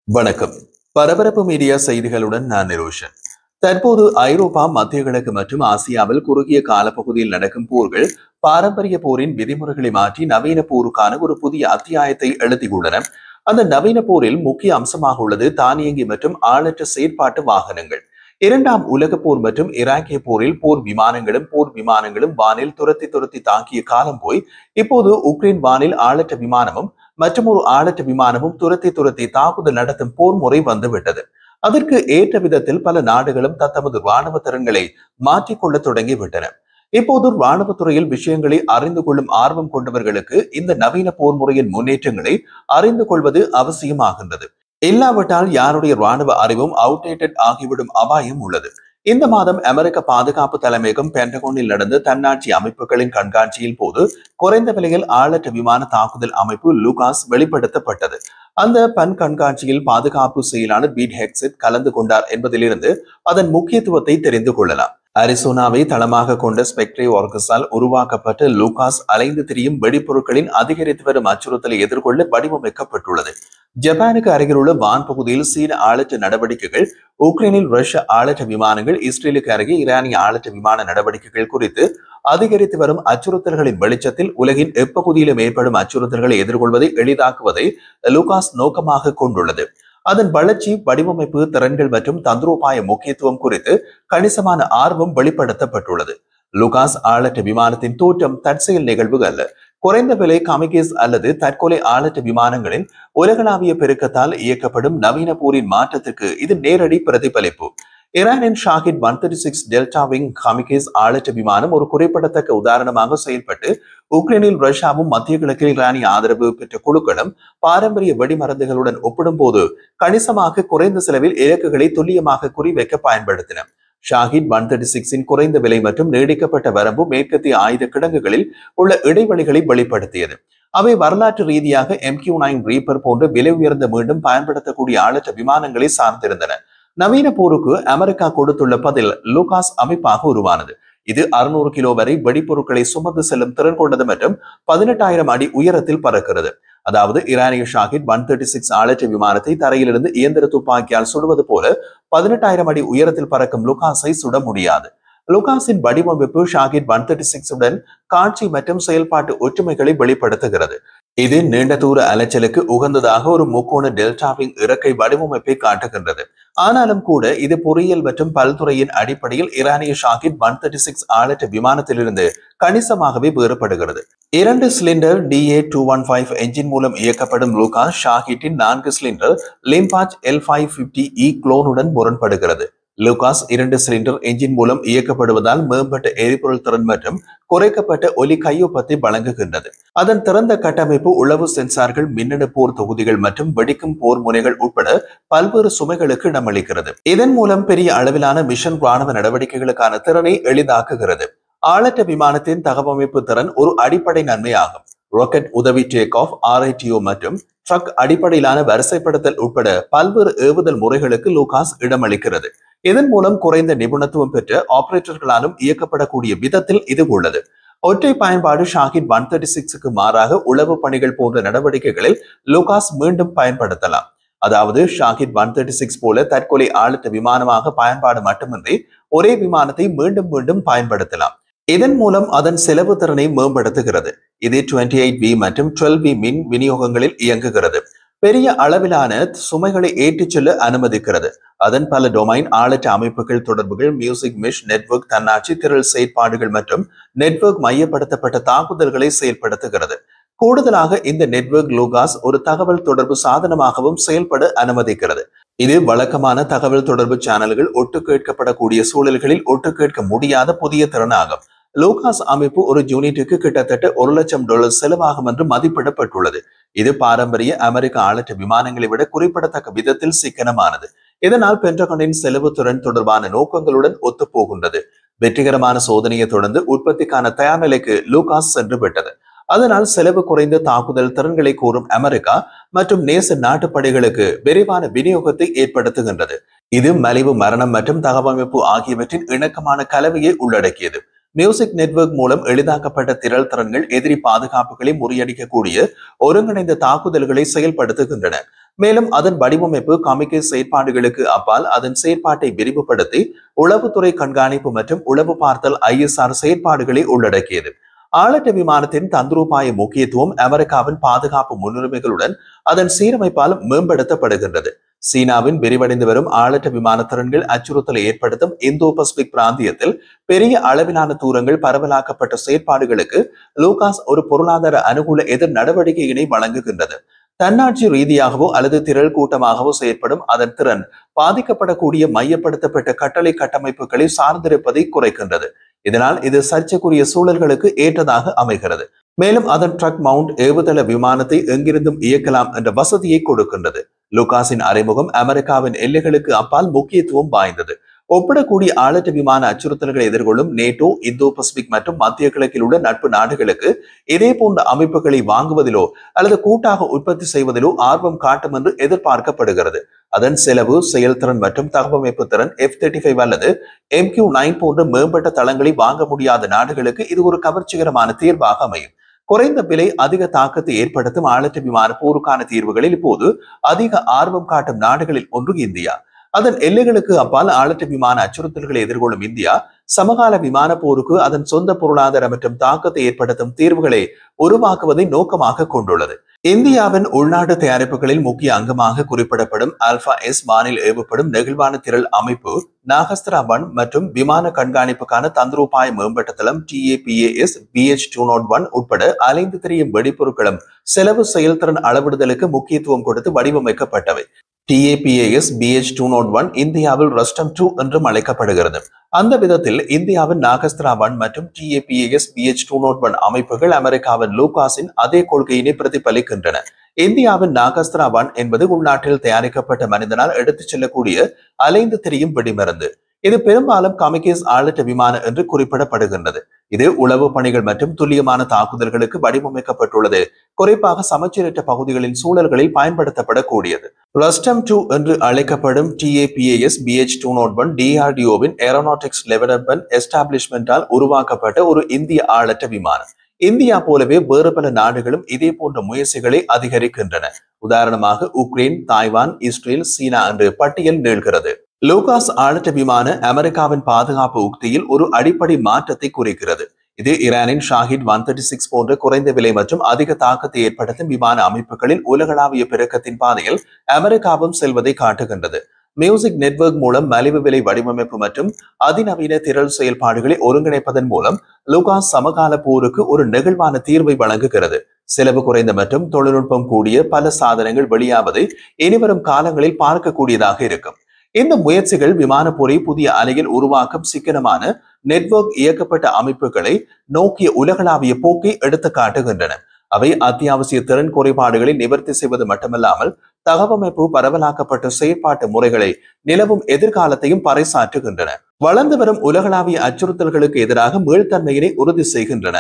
வணக்கம். பரபரப்பு மீடியா செய்திகளுடன் நான் நிரோஷன். தற்போது ஐரோப்பா, மத்திய கிழக்கு மற்றும் ஆசியாவில் குறுகிய காலப்பகுதியில் நடக்கும் போர்கள் பாரம்பரிய போரின் விதிமுறைகளை மாற்றி நவீன போருக்கான ஒரு புதிய அத்தியாயத்தை எழுதியுள்ளன. அந்த நவீன போரில் முக்கிய அம்சமாக உள்ளது தானியங்கி மற்றும் ஆளற்ற செயற்பாட்டு வாகனங்கள். இரண்டாம் உலக போர் மற்றும் ஈராக்கிய போரில் போர் விமானங்களும் வானில் துரத்தி துரத்தி தாக்கிய காலம் போய் இப்போது உக்ரைன் வானில் ஆளற்ற விமானமும் மற்றும் ஒரு ஆளற்ற விமானமும் துரத்தி துரத்தி தாக்குதல் நடத்தும் போர் முறை வந்துவிட்டது. அதற்கு ஏற்ற விதத்தில் பல நாடுகளும் தத்தமது ராணுவ திறன்களை மாற்றிக்கொள்ள தொடங்கிவிட்டன. இப்போது ராணுவத்துறையில் விஷயங்களை அறிந்து கொள்ளும் ஆர்வம் கொண்டவர்களுக்கு இந்த நவீன போர் முறையின் முன்னேற்றங்களை அறிந்து கொள்வது அவசியமாகின்றது. இல்லாவிட்டால் யாருடைய ராணுவ அறிவும் அவுடேட்டட் ஆகிவிடும் அபாயம் உள்ளது. இந்த மாதம் அமெரிக்க பாதுகாப்பு தலைமையகம் பென்டகோனில் நடந்த தன்னாட்சி அமைப்புகளின் கண்காட்சியின் போது குறைந்த விலையில் ஆளற்ற விமான தாக்குதல் அமைப்பு லூகாஸ் வெளிப்படுத்தப்பட்டது. அந்த பன் கண்காட்சியில் பாதுகாப்பு செயலாளர் பீட் ஹெக்ஸெட் கலந்து கொண்டார் என்பதிலிருந்து அதன் முக்கியத்துவத்தை தெரிந்து கொள்ளலாம். அரிசோனாவை தளமாக கொண்ட ஸ்பெக்ட்ரே ஆர்கஸால் உருவாக்கப்பட்ட லூகாஸ் அலைந்து திரியும் வெடிப்பொருட்களின் அதிகரித்து வரும் அச்சுறுத்தலை எதிர்கொள்ள வடிவமைக்கப்பட்டுள்ளது. ஜப்பானுக்கு அருகிலுள்ள வான் பகுதியில் சீன ஆளற்ற நடவடிக்கைகள், உக்ரைனில் ரஷ்ய ஆளற்ற விமானங்கள், இஸ்ரேலுக்கு அருகே ஈரானிய ஆளற்ற விமான நடவடிக்கைகள் குறித்து அதிகரித்து வரும் அச்சுறுத்தல்களின் வெளிச்சத்தில் உலகின் எப்பகுதியிலும் ஏற்படும் அச்சுறுத்தல்களை எதிர்கொள்வதை எளிதாக்குவதை லூகாஸ் நோக்கமாக கொண்டுள்ளது. அதன் வளர்ச்சி, வடிவமைப்பு திறன்கள் மற்றும் தந்திரோபாய முக்கியத்துவம் குறித்து கணிசமான ஆர்வம் வெளிப்படுத்தப்பட்டுள்ளது. லூகாஸ் ஆளற்ற விமானத்தின் தோற்றம் தற்செயல் நிகழ்வு அல்ல. குறைந்த விலை காமிகேஸ் அல்லது தற்கொலை ஆளற்ற விமானங்களின் உலகளாவிய பெருக்கத்தால் இயக்கப்படும் நவீன போரின் மாற்றத்துக்கு இது நேரடி பிரதிபலிப்பு. ஈரானின் ஷாஹிட் 136 டெல்டா விங் காமிகேஸ் ஆளற்ற விமானம் ஒரு குறிப்பிடத்தக்க உதாரணமாக செயல்பட்டு உக்ரைனில் ரஷ்யாவும் மத்திய கிழக்கில் ஈரானிய ஆதரவு பெற்ற குழுக்களும் பாரம்பரிய வெடிமருந்துகளுடன் ஒப்பிடும்போது கணிசமாக குறைந்த செலவில் இலக்குகளை துல்லியமாக குறிவைக்க பயன்படுத்தின. ஷாஹிட் 136 குறைந்த விலை மற்றும் நீடிக்கப்பட்ட வரம்பு மேற்கத்திய ஆயுத கிடங்குகளில் உள்ள இடைவெளிகளை வெளிப்படுத்தியது. அவை வரலாற்று ரீதியாக MQ-9 ரீப்பர் போன்ற விலை உயர்ந்த மீண்டும் பயன்படுத்தக்கூடிய ஆளற்ற விமானங்களை சார்ந்திருந்தன. நவீன போருக்கு அமெரிக்கா கொடுத்துள்ள பதில் லூகாஸ் அமைப்பாக உருவானது. இது 600 கிலோ வரை வெடிப்பொருட்களை சுமந்து செல்லும் திறன் கொண்டது மற்றும் 18,000 அடி உயரத்தில் பறக்கிறது. அதாவது ஈரானிய ஷாஹிட் 136 ஆளற்ற விமானத்தை தரையிலிருந்து இயந்திர துப்பாக்கியால் சுடுவது போல 18,000 அடி உயரத்தில் பறக்கும் லூகாஸை சுட முடியாது. லூகாஸின் வடிவமைப்பு ஷாஹிட் 136 உடன் காட்சி மற்றும் செயல்பாட்டு ஒற்றுமைகளை வெளிப்படுத்துகிறது. இது நீண்ட தூர அலைச்சலுக்கு உகந்ததாக ஒரு முக்கோண டெல்டாவிங் இறக்கை வடிவமைப்பை காட்டுகின்றது. ஆனாலும் கூட இது பொறியியல் மற்றும் பல்துறையின் அடிப்படையில் ஈரானிய ஷாஹிட் 136 ஆளற்ற விமானத்திலிருந்து கணிசமாகவே வேறுபடுகிறது. 2 சிலிண்டர் DA215 என்ஜின் மூலம் இயக்கப்படும் லூகாஸ் ஷாஹிட்டின் 4 சிலிண்டர் லிம்பாச் L550E குளோனுடன் முரண்படுகிறது. லூகாஸ் 2 சிலிண்டர் என்ஜின் மூலம் இயக்கப்படுவதால் மேம்பட்ட எரிபொருள் திறன் மற்றும் குறைக்கப்பட்ட ஒலி கையொப்பத்தை வழங்குகின்றது. அதன் திறந்த கட்டமைப்பு, உளவு சென்சார்கள், மின்னணு போர் தொகுதிகள் மற்றும் வெடிக்கும் போர் முனைகள் உட்பட பல்வேறு சுமைகளுக்கு இடமளிக்கிறது. இதன் மூலம் பெரிய அளவிலான மிஷன் ராணுவ நடவடிக்கைகளுக்கான திறனை எளிதாக்குகிறது. ஆளற்ற விமானத்தின் தகவமைப்பு திறன் ஒரு அடிப்படை நன்மையாகும். ராக்கெட் உதவி டேக் ஆஃப், RITO மற்றும் ட்ரக் அடிப்படையிலான வரிசைப்படுத்தல் உட்பட பல்வேறு ஏவுதல் முறைகளுக்கு லூகாஸ் இடமளிக்கிறது. இதன் மூலம் குறைந்த நிபுணத்துவம் பெற்ற ஆபரேட்டர்களாலும் இயக்கப்படக்கூடிய விதத்தில் இது உள்ளது. ஒற்றை பயன்பாடு ஷாஹிட் 136க்கு மாறாக உளவு பணிகள் போன்ற நடவடிக்கைகளில் லூகாஸ் மீண்டும் பயன்படுத்தலாம். அதாவது ஷாஹிட் 136 போல தற்கொலை ஆளற்ற விமானமாக பயன்பாடு மட்டுமின்றி ஒரே விமானத்தை மீண்டும் மீண்டும் பயன்படுத்தலாம். இதன் மூலம் அதன் செலவு திறனை மேம்படுத்துகிறது. இது 28V மற்றும் 12V மின் விநியோகங்களில் இயங்குகிறது. பெரிய அளவிலான சுமைகளை ஏற்றிச் செல்ல அனுமதிக்கிறது. அதன் பல டொமைன் ஆளற்ற அமைப்புகள், தொடர்புகள், மியூசிக் மெஷ் நெட்வொர்க், தன்னாட்சி திரள் செயற்பாடுகள் மற்றும் நெட்வொர்க் மையப்படுத்தப்பட்ட தாக்குதல்களை செயல்படுத்துகிறது. கூடுதலாக இந்த நெட்வொர்க் லூகாஸ் ஒரு தகவல் தொடர்பு சாதனமாகவும் செயல்பட அனுமதிக்கிறது. இது வழக்கமான தகவல் தொடர்பு சேனல்கள் ஒட்டு கேட்கப்படக்கூடிய சூழல்களில் ஒட்டு கேட்க முடியாத புதிய திறனாகும். லூகாஸ் அமைப்பு ஒரு யூனிட்டுக்கு கிட்டத்தட்ட $1,00,000 செலவாகும் என்று மதிப்பிடப்பட்டுள்ளது. இது பாரம்பரிய அமெரிக்க ஆளற்ற விமானங்களை விட குறிப்பிடத்தக்க விதத்தில் சிக்கனமானது. இதனால் பென்டகனின் செலவு திறன் தொடர்பான நோக்கங்களுடன் ஒத்துப்போகின்றது. வெற்றிகரமான சோதனையை தொடர்ந்து உற்பத்திக்கான தயார் நிலைக்கு லூகாஸ் சென்று விட்டது. அதனால் செலவு குறைந்த தாக்குதல் திறன்களை கூறும் அமெரிக்கா மற்றும் நேச நாட்டுப்படைகளுக்கு விரைவான விநியோகத்தை ஏற்படுத்துகின்றது. இது மலிவு மரணம் மற்றும் தகவமைப்பு ஆகியவற்றின் இணக்கமான கலவையை உள்ளடக்கியது. மியூசிக் நெட்வொர்க் மூலம் எளிதாக்கப்பட்ட திரள் திறன்கள் எதிரி பாதுகாப்புகளை முறியடிக்கக்கூடிய ஒருங்கிணைந்த தாக்குதல்களை செயல்படுத்துகின்றன. மேலும் அதன் வடிவமைப்பு காமிக்கேஸ் செயற்பாடுகளுக்கு அப்பால் அதன் செயற்பாட்டை விரிவுபடுத்தி உளவுத்துறை கண்காணிப்பு மற்றும் உளவு பார்த்தல் ISR செயற்பாடுகளை உள்ளடக்கியது. ஆளற்ற விமானத்தின் தந்திரோபாய முக்கியத்துவம் அமெரிக்காவின் பாதுகாப்பு முன்னுரிமைகளுடன் அதன் சீரமைப்பால் மேம்படுத்தப்படுகின்றது. சீனாவின் விரிவடைந்து வரும் ஆளற்ற விமான திறன்கள் அச்சுறுத்தலை ஏற்படுத்தும் இந்தோ பசிபிக் பிராந்தியத்தில் பெரிய அளவிலான தூரங்கள் பரவலாக்கப்பட்ட செயற்பாடுகளுக்கு லூகாஸ் ஒரு பொருளாதார அனுகூல எதிர் நடவடிக்கையினை வழங்குகின்றது. தன்னாட்சி ரீதியாகவோ அல்லது திரள் கூட்டமாகவோ செயற்படும் அதன் திறன் பாதிக்கப்படக்கூடிய மையப்படுத்தப்பட்ட கட்டளை கட்டமைப்புகளை சார்ந்திருப்பதை குறைக்கின்றது. இதனால் இது சர்ச்சைக்குரிய சூழல்களுக்கு ஏற்றதாக அமைகிறது. மேலும் அதன் ட்ரக் மவுண்ட் ஏவுதள விமானத்தை எங்கிருந்தும் இயக்கலாம் என்ற வசதியை கொடுக்கின்றது. லூகாஸின் அறிமுகம் அமெரிக்காவின் எல்லைகளுக்கு அப்பால் முக்கியத்துவம் வாய்ந்தது. ஒப்பிடக்கூடிய ஆளற்ற விமான அச்சுறுத்தல்களை எதிர்கொள்ளும் நேட்டோ, இந்தோ பசிபிக் மற்றும் மத்திய கிழக்கில் உள்ள நட்பு நாடுகளுக்கு இதே போன்ற அமைப்புகளை வாங்குவதிலோ அல்லது கூட்டாக உற்பத்தி செய்வதிலோ ஆர்வம் காட்டும் என்று எதிர்பார்க்கப்படுகிறது. அதன் செலவு, செயல்திறன் மற்றும் தகவமைப்பு திறன் F-35 அல்லது MQ-9 போன்ற மேம்பட்ட தளங்களை வாங்க முடியாத நாடுகளுக்கு இது ஒரு கவர்ச்சிகரமான தீர்வாக அமையும். குறைந்த விலை அதிக தாக்கத்தை ஏற்படுத்தும் ஆளற்ற விமான போருக்கான தீர்வுகளில் இப்போது அதிக ஆர்வம் காட்டும் நாடுகளில் ஒன்று இந்தியா. அதன் எல்லைகளுக்கு அப்பால் ஆளற்ற விமான அச்சுறுத்தல்களை எதிர்கொள்ளும் இந்தியா சமகால விமான போருக்கு அதன் சொந்த பொருளாதார மற்றும் தாக்கத்தை ஏற்படுத்தும் தீர்வுகளை உருவாக்குவதை நோக்கமாக கொண்டுள்ளது. இந்தியாவின் உள்நாட்டு தயாரிப்புகளில் முக்கிய அங்கமாக குறிப்பிடப்படும் ஆல்பா-S வானில் ஏவப்படும் நெகிழ்வான திரள் அமைப்பு, நாகஸ்திரா-1 மற்றும் விமான கண்காணிப்புக்கான தந்திரோபாய மேம்பட்ட தளம் TAPAS BH-201 உட்பட அலைந்து திரியும் வெடிப்பொருட்களும் செலவு செயல்திறன் அளவிடுதலுக்கு முக்கியத்துவம் கொடுத்து வடிவமைக்கப்பட்டவை. TAPAS BH-201 இந்தியாவில் ரஸ்டம் 2 என்றும் அழைக்கப்படுகிறது. அந்த விதத்தில் இந்தியாவின் நாகஸ்திரா-1 மற்றும் TAPAS BH-201 அமைப்புகள் அமெரிக்காவின் லூகாஸின் அதே கொள்கையினை பிரதிபலிக்கின்றன. இந்தியாவின் நாகஸ்திரா-1 என்பது உள்நாட்டில் தயாரிக்கப்பட்ட மனிதனால் எடுத்துச் செல்லக்கூடிய அலைந்து திரியும் வெடிமருந்து. இது பெரும்பாலும் காமிக்கேஸ் ஆளற்ற விமான என்று குறிப்பிடப்படுகின்றது. இது உளவு பணிகள் மற்றும் துல்லியமான தாக்குதல்களுக்கு வடிவமைக்கப்பட்டுள்ளது. குறிப்பாக சமச்சீரற்ற பகுதிகளின் சூழல்களில் பயன்படுத்தப்படக்கூடியது. ரஸ்டம் 2 என்று அழைக்கப்படும் TAPAS BH-201 DRDOவின் ஏரோநாட்டிக்ஸ் டெவலப்மென்ட் எஸ்டாப்ளிஷ்மெண்டால் உருவாக்கப்பட்ட ஒரு இந்திய ஆளற்ற விமானம். இந்தியா போலவே வேறு பல நாடுகளும் இதே போன்ற முயற்சிகளை அதிகரிக்கின்றன. உதாரணமாக உக்ரைன், தாய்வான், இஸ்ரேல், சீனா என்று பட்டியல் நீள்கிறது. லூகாஸ் ஆளற்ற விமான அமெரிக்காவின் பாதுகாப்பு உக்தியில் ஒரு அடிப்படை மாற்றத்தை குறிக்கிறது. இது ஈரானின் ஷாஹிட் 136 போன்ற குறைந்த விலை மற்றும் அதிக தாக்கத்தை ஏற்படுத்தும் விமான அமைப்புகளின் உலகளாவிய பெருக்கத்தின் பாதையில் அமெரிக்காவும் செல்வதை காட்டுகின்றது. மியூசிக் நெட்வொர்க் மூலம் மலிவு விலை வடிவமைப்பு மற்றும் அதிநவீன திரள் செயல்பாடுகளை ஒருங்கிணைப்பதன் மூலம் லூகாஸ் சமகால போருக்கு ஒரு நெகிழ்வான தீர்வை வழங்குகிறது. செலவு குறைந்த மற்றும் தொழில்நுட்பம் கூடிய பல சாதனங்கள் வெளியாவதை இனிவரும் காலங்களில் பார்க்கக்கூடியதாக இருக்கும். இந்த முயற்சிகள் விமான போரை புதிய அலையில் உருவாக்கும் சிக்கனமான நெட்வொர்க் இயக்கப்பட்ட அமைப்புகளை நோக்கிய உலகளாவிய போக்கை எடுத்து காட்டுகின்றன. அவை அத்தியாவசிய திறன் குறைபாடுகளை நிவர்த்தி செய்வது மட்டுமல்லாமல் தகவமைப்பு பரவலாக்கப்பட்ட செயற்பாட்டு முறைகளை நிலவும் எதிர்காலத்தையும் பறைசாற்றுகின்றன. வளர்ந்து வரும் உலகளாவிய அச்சுறுத்தல்களுக்கு எதிராக மீள்தன்மையினை உறுதி செய்கின்றன.